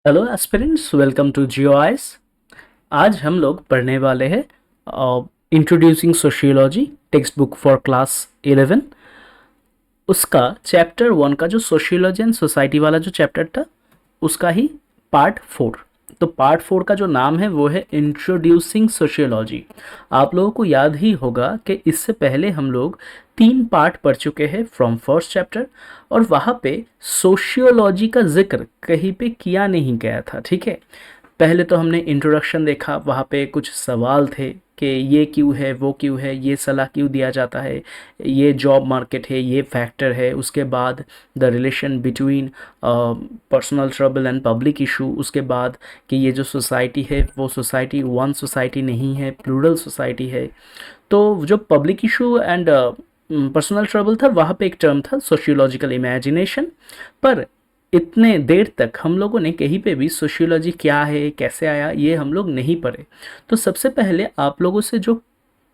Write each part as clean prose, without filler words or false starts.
Hello aspirants, welcome to Geo IAS. आज हम लोग पढ़ने वाले हैं introducing sociology text book for class 11। उसका चैप्टर 1 का जो सोशियोलॉजी एंड सोसाइटी वाला जो चैप्टर था उसका ही पार्ट 4। तो पार्ट 4 का जो नाम है वो है इंट्रोड्यूसिंग सोशियोलॉजी। आप लोगों को याद ही होगा कि इससे पहले हम लोग 3 पार्ट पढ़ चुके हैं फ्रॉम फर्स्ट चैप्टर, और वहाँ पे सोशियोलॉजी का जिक्र कहीं पे किया नहीं गया था। ठीक है, पहले तो हमने इंट्रोडक्शन देखा, वहाँ पे कुछ सवाल थे कि ये क्यों है, वो क्यों है, ये सलाह क्यों दिया जाता है, ये जॉब मार्केट है, ये फैक्टर है। उसके बाद the relation between personal trouble and public issue. उसके बाद कि ये जो सोसाइटी है वो सोसाइटी वन सोसाइटी नहीं है, प्लूरल सोसाइटी है। तो जो public issue and personal trouble था, वहाँ पे एक टर्म था सोशियोलॉजिकल इमेजिनेशन। पर इतने देर तक हम लोगों ने कहीं पे भी सोशियोलॉजी क्या है, कैसे आया, ये हम लोग नहीं पढ़े। तो सबसे पहले आप लोगों से जो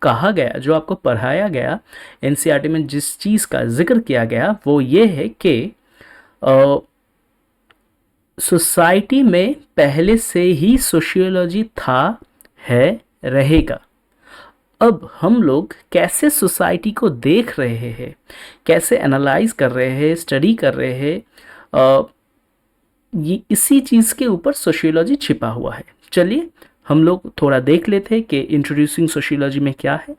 कहा गया, जो आपको पढ़ाया गया एनसीईआरटी में, जिस चीज़ का जिक्र किया गया वो ये है कि सोसाइटी में पहले से ही सोशियोलॉजी था, है, रहेगा। अब हम लोग कैसे सोसाइटी को देख रहे हैं, कैसे एनालाइज कर रहे हैं, स्टडी कर रहे हैं, ये इसी चीज़ के ऊपर सोशियोलॉजी छिपा हुआ है। चलिए हम लोग थोड़ा देख लेते हैं कि इंट्रोड्यूसिंग सोशियोलॉजी में क्या है।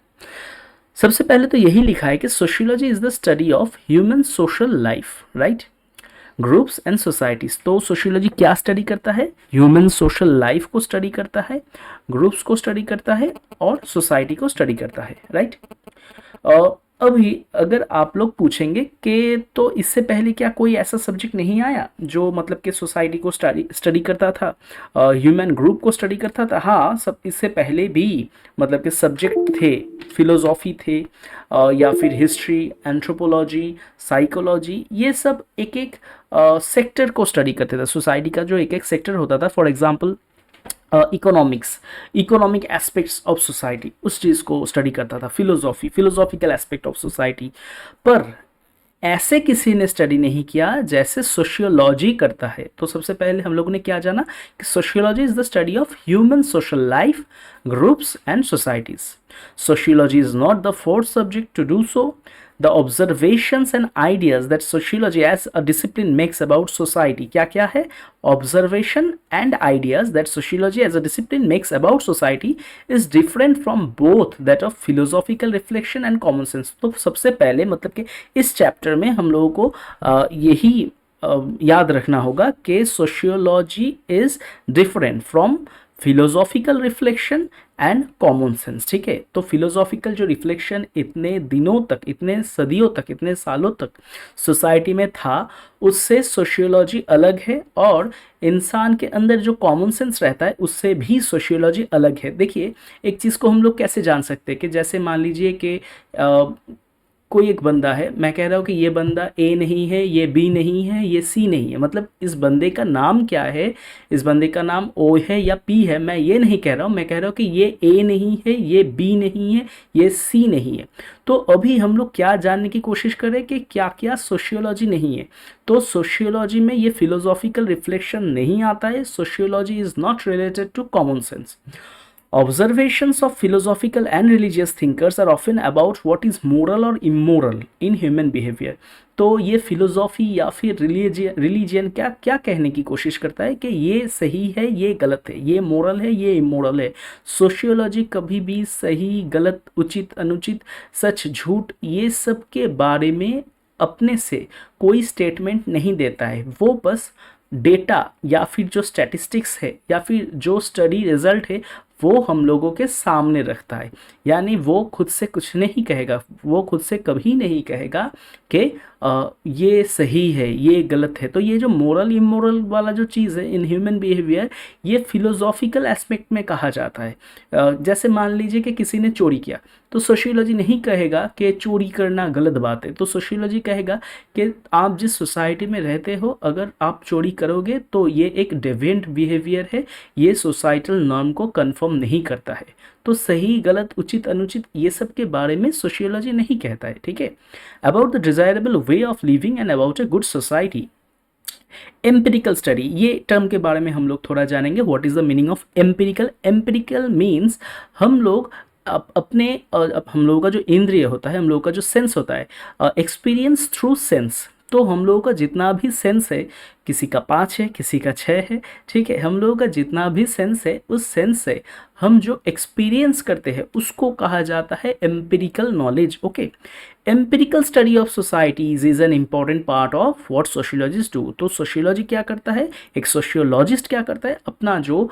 सबसे पहले तो यही लिखा है कि sociology is the study of human social life, right, groups and societies. तो सोशियोलॉजी क्या स्टडी करता है? ह्यूमन सोशल लाइफ को स्टडी करता है, ग्रुप्स को स्टडी करता है और सोसाइटी को स्टडी करता है, राइट। अभी अगर आप लोग पूछेंगे कि तो इससे पहले क्या कोई ऐसा सब्जेक्ट नहीं आया जो मतलब कि सोसाइटी को स्टडी करता था, ह्यूमन ग्रुप को स्टडी करता था? हाँ, सब इससे पहले भी मतलब कि सब्जेक्ट थे, फिलोसॉफी थे, या फिर हिस्ट्री, एंथ्रोपोलॉजी, साइकोलॉजी, ये सब एक एक सेक्टर को स्टडी करते थे। सोसाइटी का जो एक एक सेक्टर होता था, for example economics, economic aspects of society, उस चीज़ को स्टडी करता था। Philosophy, philosophical aspect of society. पर ऐसे किसी ने स्टडी नहीं किया जैसे सोशियोलॉजी करता है। तो सबसे पहले हम लोगों ने क्या जाना कि sociology is the study of human social life, groups and societies. Sociology is not the fourth subject to do so. The observations and ideas that sociology as a discipline makes about society, क्या क्या है? Observation and ideas that sociology as a discipline makes about society is different from both that of philosophical reflection and common sense। तो सबसे पहले मतलब कि इस chapter में हम लोगों को यही याद रखना होगा कि sociology is different from philosophical reflection and common sense. ठीक है, तो फिलोसॉफिकल जो रिफ्लेक्शन इतने दिनों तक, इतने सदियों तक, इतने सालों तक सोसाइटी में था, उससे सोशियोलॉजी अलग है। और इंसान के अंदर जो कॉमन सेंस रहता है उससे भी सोशियोलॉजी अलग है। देखिए, एक चीज़ को हम लोग कैसे जान सकते हैं कि जैसे मान लीजिए कि कोई एक बंदा है, मैं कह रहा हूँ कि ये बंदा ए नहीं है, ये बी नहीं है, ये सी नहीं है, मतलब इस बंदे का नाम क्या है, इस बंदे का नाम ओ है या पी है, मैं ये नहीं कह रहा हूँ। मैं कह रहा हूँ कि ये ए नहीं है, ये बी नहीं है, ये सी नहीं है। तो अभी हम लोग क्या जानने की कोशिश करें कि क्या क्या सोशियोलॉजी नहीं है। तो सोशियोलॉजी में ये फिलोसॉफिकल रिफ्लेक्शन नहीं आता है। Sociology is not related to common sense. Observations of philosophical and religious thinkers are often about what is moral or immoral in human behavior। तो ये फिलोसॉफी या फिर रिलीजियन क्या क्या कहने की कोशिश करता है कि ये सही है, ये गलत है, ये मोरल है, ये इमोरल है। सोशियोलॉजी कभी भी सही, गलत, उचित, अनुचित, सच, झूठ, ये सब के बारे में अपने से कोई स्टेटमेंट नहीं देता है। वो बस डेटा या फिर जो स्टैटिस्टिक्स है या फिर जो स्टडी रिजल्ट है वो हम लोगों के सामने रखता है। यानी वो खुद से कुछ नहीं कहेगा, वो खुद से कभी नहीं कहेगा कि ये सही है, ये गलत है। तो ये जो मोरल इमोरल वाला जो चीज़ है इन ह्यूमन बिहेवियर, ये फिलोसॉफिकल एस्पेक्ट में कहा जाता है। जैसे मान लीजिए कि किसी ने चोरी किया, तो सोशियोलॉजी नहीं कहेगा कि चोरी करना गलत बात है। तो सोशियोलॉजी कहेगा कि आप जिस सोसाइटी में रहते हो, अगर आप चोरी करोगे तो ये एक डेविएंट बिहेवियर है, ये सोसाइटल नॉर्म को कन्फर्म नहीं करता है। तो सही, गलत, उचित, अनुचित, ये सब के बारे में सोशियोलॉजी नहीं कहता है। ठीक है, about the desirable way of living and about a good society, empirical study, ये टर्म के बारे में हम लोग थोड़ा जानेंगे। What is the meaning of empirical? Empirical means हम लोग अपने हम लोगों का जो इंद्रिय होता है, हम लोगों का जो सेंस होता है, एक्सपीरियंस थ्रू सेंस। तो हम लोगों का जितना भी सेंस है, किसी का 5 है, किसी का 6 है, ठीक है, हम लोगों का जितना भी सेंस है, उस सेंस से हम जो एक्सपीरियंस करते हैं उसको कहा जाता है empirical knowledge. Okay, empirical study of societies is an important part of what sociologist do. तो सोशियोलॉजी क्या करता है, एक सोशियोलॉजिस्ट क्या करता है, अपना जो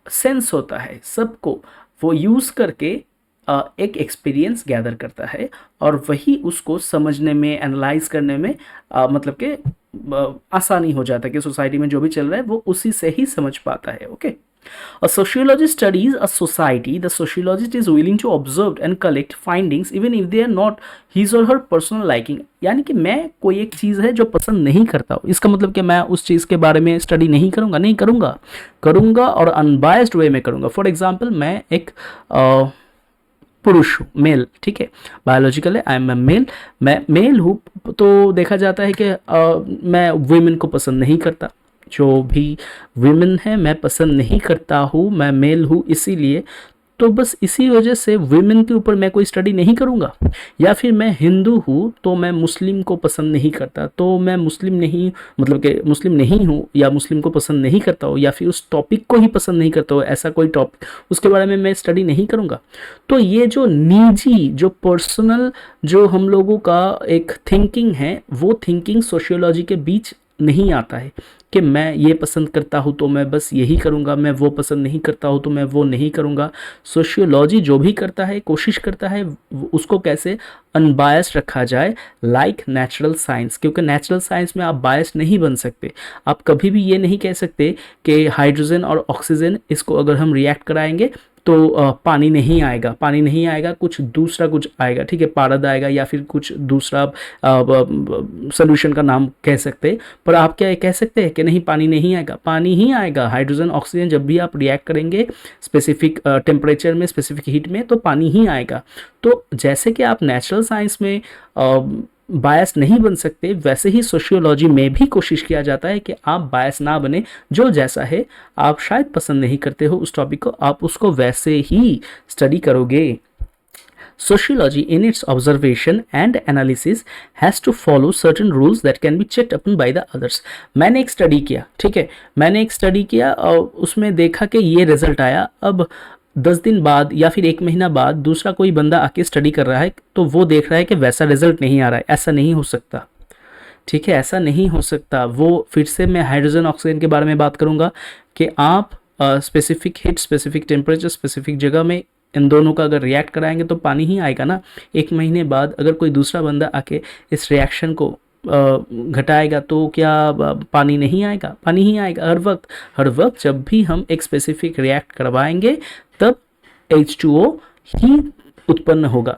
सेंस होता है सबको वो यूज़ करके एक एक्सपीरियंस गैदर करता है और वही उसको समझने में, एनालाइज करने में मतलब कि आसानी हो जाता है कि सोसाइटी में जो भी चल रहा है वो उसी से ही समझ पाता है। Okay, A sociologist studies a society. The sociologist is willing to observe and collect findings even if they are not his or her personal liking. यानी कि मैं कोई एक चीज़ है जो पसंद नहीं करता हूँ, इसका मतलब कि मैं उस चीज़ के बारे में स्टडी नहीं करूँगा, नहीं करूँगा, करूँगा और अनबायस्ड वे में करूँगा। फॉर एग्जाम्पल, मैं एक पुरुष हूँ, मेल, ठीक है, बायोलॉजिकल है, आई एम ए मेल, मैं मेल हूँ, तो देखा जाता है कि मैं वुमेन को पसंद नहीं करता, जो भी विमेन है मैं पसंद नहीं करता हूँ, मैं मेल हूँ इसीलिए, तो बस इसी वजह से विमेन के ऊपर मैं कोई स्टडी नहीं करूँगा। या फिर मैं हिंदू हूँ तो मैं मुस्लिम को पसंद नहीं करता, तो मैं मुस्लिम नहीं, मतलब कि मुस्लिम नहीं हूँ या मुस्लिम को पसंद नहीं करता हूँ या फिर उस टॉपिक को ही पसंद नहीं करता हूँ, ऐसा कोई टॉपिक उसके बारे में मैं स्टडी नहीं करूँगा। तो ये जो निजी, जो पर्सनल, जो हम लोगों का एक थिंकिंग है, वो थिंकिंग सोशियोलॉजी के बीच नहीं आता है कि मैं ये पसंद करता हूँ तो मैं बस यही करूँगा, मैं वो पसंद नहीं करता हूँ तो मैं वो नहीं करूँगा। सोशियोलॉजी जो भी करता है, कोशिश करता है उसको कैसे अनबायस्ड रखा जाए, लाइक नेचुरल साइंस, क्योंकि नेचुरल साइंस में आप बायस नहीं बन सकते। आप कभी भी ये नहीं कह सकते कि हाइड्रोजन और ऑक्सीजन, इसको अगर हम रिएक्ट कराएंगे तो पानी नहीं आएगा, पानी नहीं आएगा, कुछ दूसरा कुछ आएगा, ठीक है, पारद आएगा या फिर कुछ दूसरा सोल्यूशन का नाम कह सकते हैं। पर आप क्या कह सकते हैं कि नहीं पानी नहीं आएगा? पानी ही आएगा। हाइड्रोजन ऑक्सीजन जब भी आप रिएक्ट करेंगे स्पेसिफिक टेम्परेचर में, स्पेसिफिक हीट में, तो पानी ही आएगा। तो जैसे कि आप नेचुरल साइंस में बायस नहीं बन सकते, वैसे ही सोशियोलॉजी में भी कोशिश किया जाता है कि आप बायस ना बने, जो जैसा है आप शायद पसंद नहीं करते हो उस टॉपिक को, आप उसको वैसे ही स्टडी करोगे। Sociology in its observation and analysis has to follow certain rules that can be checked upon by the others. मैंने एक स्टडी किया, ठीक है, मैंने एक स्टडी किया और उसमें देखा कि ये रिजल्ट आया। अब 10 दिन बाद या फिर 1 महीना बाद दूसरा कोई बंदा आके स्टडी कर रहा है तो वो देख रहा है कि वैसा रिजल्ट नहीं आ रहा है। ऐसा नहीं हो सकता, ठीक है, ऐसा नहीं हो सकता। वो फिर से मैं हाइड्रोजन ऑक्सीजन के बारे में बात करूँगा कि आप specific heat, specific temperature, specific जगह में इन दोनों का अगर रिएक्ट कराएंगे तो पानी ही आएगा ना। 1 महीने बाद अगर कोई दूसरा बंदा आके इस रिएक्शन को घटाएगा तो क्या पानी नहीं आएगा? पानी ही आएगा। हर वक्त जब भी हम एक स्पेसिफिक रिएक्ट करवाएंगे तब H2O ही उत्पन्न होगा।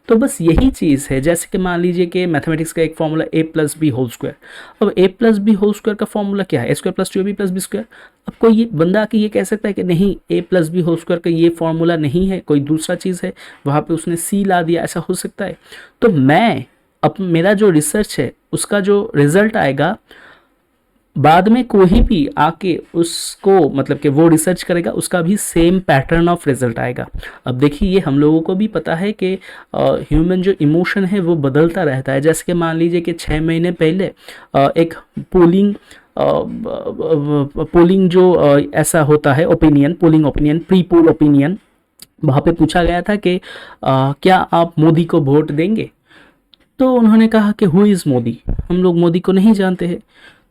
तो बस यही चीज़ है। जैसे कि मान लीजिए कि मैथमेटिक्स का एक फॉर्मूला a+b²। अब a+b² का फॉर्मूला क्या है? a² + 2ab+b²। अब कोई ये बंदा आके ये कह सकता है कि नहीं a+b² का ये फॉर्मूला नहीं है, कोई दूसरा चीज़ है, वहाँ पे उसने c ला दिया, ऐसा हो सकता है। तो मैं अब मेरा जो रिसर्च है उसका जो रिजल्ट आएगा, बाद में कोई भी आके उसको मतलब कि वो रिसर्च करेगा, उसका भी सेम पैटर्न ऑफ रिजल्ट आएगा। अब देखिए ये हम लोगों को भी पता है कि ह्यूमन जो इमोशन है वो बदलता रहता है। जैसे कि मान लीजिए कि 6 महीने पहले एक पोलिंग जो ऐसा होता है, polling opinion, pre poll opinion, वहाँ पे पूछा गया था कि क्या आप मोदी को वोट देंगे? तो उन्होंने कहा कि हु इज़ मोदी, हम लोग मोदी को नहीं जानते हैं।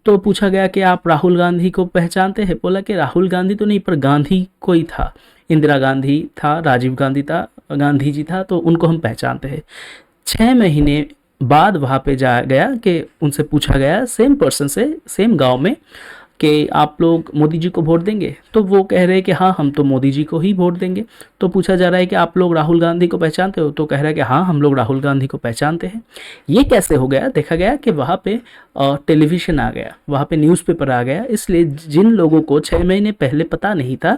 तो पूछा गया कि आप राहुल गांधी को पहचानते हैं? बोला कि राहुल गांधी तो नहीं, पर गांधी कोई था, इंदिरा गांधी था, राजीव गांधी था, गांधी जी था, तो उनको हम पहचानते हैं। 6 महीने बाद वहाँ पे जाया गया कि उनसे पूछा गया, सेम पर्सन से, सेम गांव में, कि आप लोग मोदी जी को वोट देंगे? तो वो कह रहे हैं कि हाँ हम तो मोदी जी को ही वोट देंगे। तो पूछा जा रहा है कि आप लोग राहुल गांधी को पहचानते हो? तो कह रहा है कि हाँ हम लोग राहुल गांधी को पहचानते हैं। ये कैसे हो गया? देखा गया कि वहाँ पे टेलीविज़न आ गया, वहाँ पे न्यूज़पेपर आ गया, इसलिए जिन लोगों को 6 महीने पहले पता नहीं था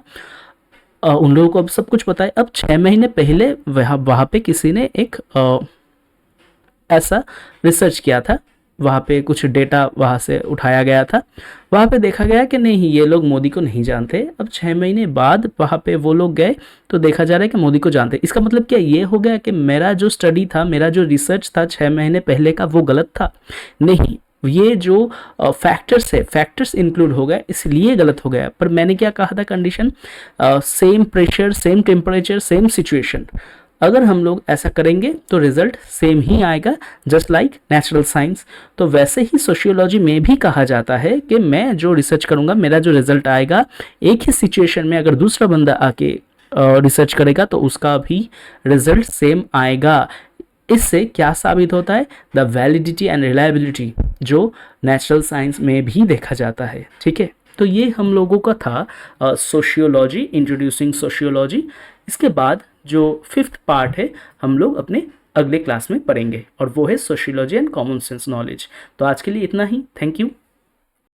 उन लोगों को अब सब कुछ पता है। अब 6 महीने पहले वहाँ पे किसी ने एक ऐसा रिसर्च किया था वहाँ पे कुछ डेटा वहाँ से उठाया गया था। वहाँ पे देखा गया कि नहीं, ये लोग मोदी को नहीं जानते। अब 6 महीने बाद वहाँ पे वो लोग गए तो देखा जा रहा है कि मोदी को जानते। इसका मतलब क्या ये हो गया कि मेरा जो स्टडी था, मेरा जो रिसर्च था 6 महीने पहले का, वो गलत था? नहीं, ये जो फैक्टर्स है, फैक्टर्स इंक्लूड हो गए इसलिए गलत हो गया। पर मैंने क्या कहा था condition? Same pressure, same temperature, same situation, अगर हम लोग ऐसा करेंगे तो रिजल्ट सेम ही आएगा, जस्ट लाइक नेचुरल साइंस। तो वैसे ही सोशियोलॉजी में भी कहा जाता है कि मैं जो रिसर्च करूंगा, मेरा जो रिजल्ट आएगा, एक ही सिचुएशन में अगर दूसरा बंदा आके रिसर्च करेगा तो उसका भी रिजल्ट सेम आएगा। इससे क्या साबित होता है? द वैलिडिटी एंड रिलायबिलिटी, जो नेचुरल साइंस में भी देखा जाता है। ठीक है, तो ये हम लोगों का था सोशियोलॉजी, इंट्रोड्यूसिंग सोशियोलॉजी। इसके बाद जो 5th पार्ट है हम लोग अपने अगले क्लास में पढ़ेंगे और वो है sociology and common sense knowledge. तो आज के लिए इतना ही। Thank you.